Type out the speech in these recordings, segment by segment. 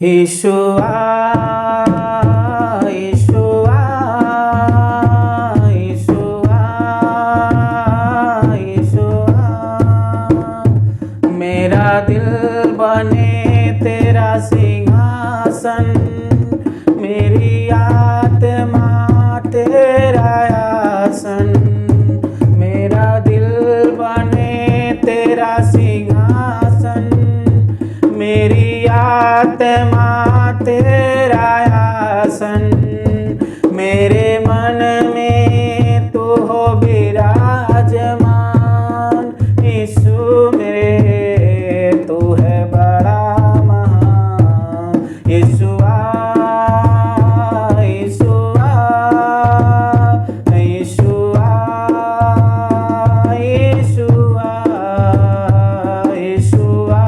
यीशुआ यीशुआ यीशुआ यीशुआ, मेरा दिल बने तेरा सिंहासन, मेरी आत्मा तेरा आसन। मेरा दिल बने तेरा सिंहासन, मेरी आत्मा तेरा आसन। मेरे मन में तू हो विराजमान, यीशु मेरे तू है बड़ा महान। यीशुआ यीशुआ यीशुआ यीशुआ यीशुआ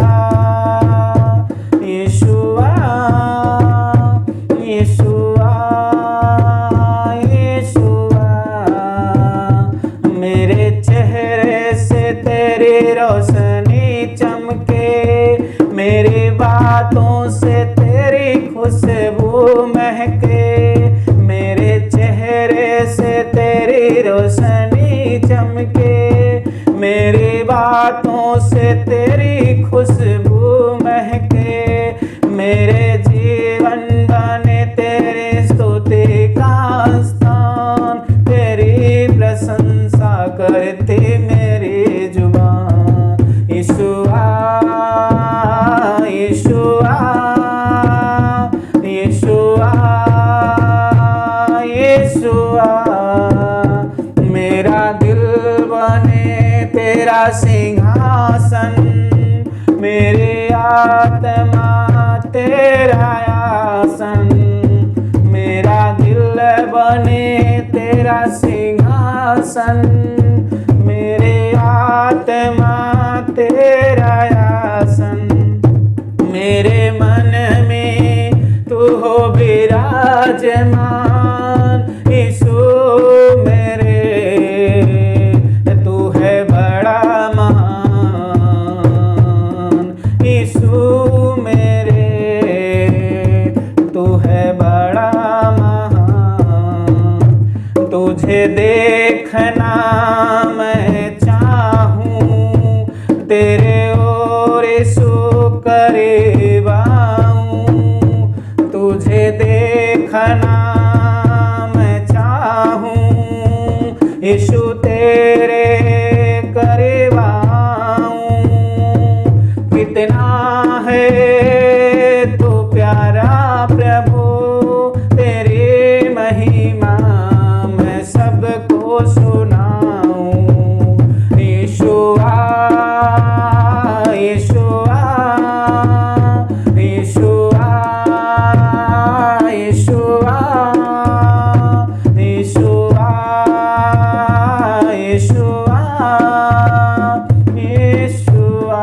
यीशुआ यीशुआ यीशुआ। मेरे चेहरे से तेरी रोशनी चमके, मेरी बातों से तेरी खुशबू महके। मेरे चेहरे से तेरी रोशनी चमके, मेरी बातों से तेरी खुशबू महके। मेरे जीवन बने तेरी स्तुति का स्थान, तेरी प्रशंसा करती मेरी जुबान। यीशुआ यीशुआ यीशुआ यीशुआ, मेरा दिल बने तेरा सिंहासन, मेरी आत्मा तेरा आसन। मेरा दिल बने तेरा सिंहासन, मेरी आत्मा तेरा आसन। मेरे मन में तू हो विराजमान, यीशु मेरे तू है बड़ा महान। यीशु मेरे तू है बड़ा महान। तुझे देखना मैं चाहूं, तेरे ओर यीशु करीब आऊं। तुझे देखना मैं चाहूं, यीशु तेरे करीब आऊं। कितना है तू प्यारा प्रभु, तेरी महिमा मैं सबको सुनाऊं। यीशुआ यीशुआ यीशुआ यीशुआ यीशुआ यीशुआ यीशुआ,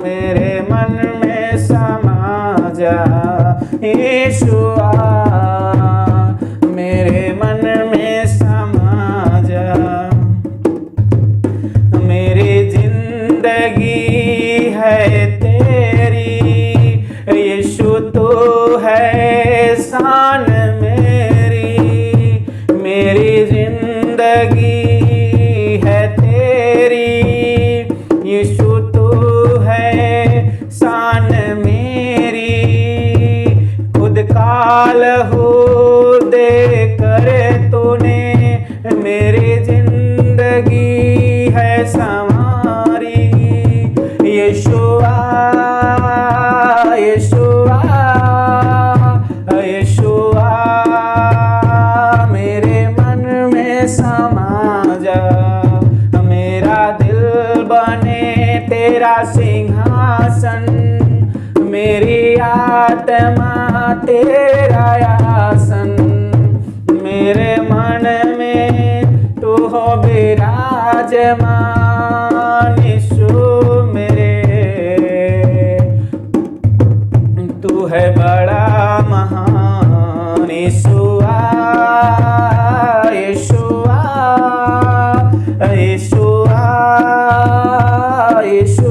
मेरे मन में समा जा। यीशुआ मेरे मन में समा जा। मेरी जिंदगी है तेरी, यीशु तू है शान मेरी। मेरी जिंदगी है तेरी, यीशु तू है शान मेरी। खुद का लहू दे कर तूने मेरी जिंदगी है संवारी। यीशुआ यीशुआ यीशुआ, मेरे मन में समा जा। मेरा दिल बने तेरा सिंहासन, मेरी आत्मा तेरा आसन। मेरे मन में तू हो विराजमान, यीशु मेरे तू है बड़ा महान। यीशुआ यीशुआ यीशुआ यीशु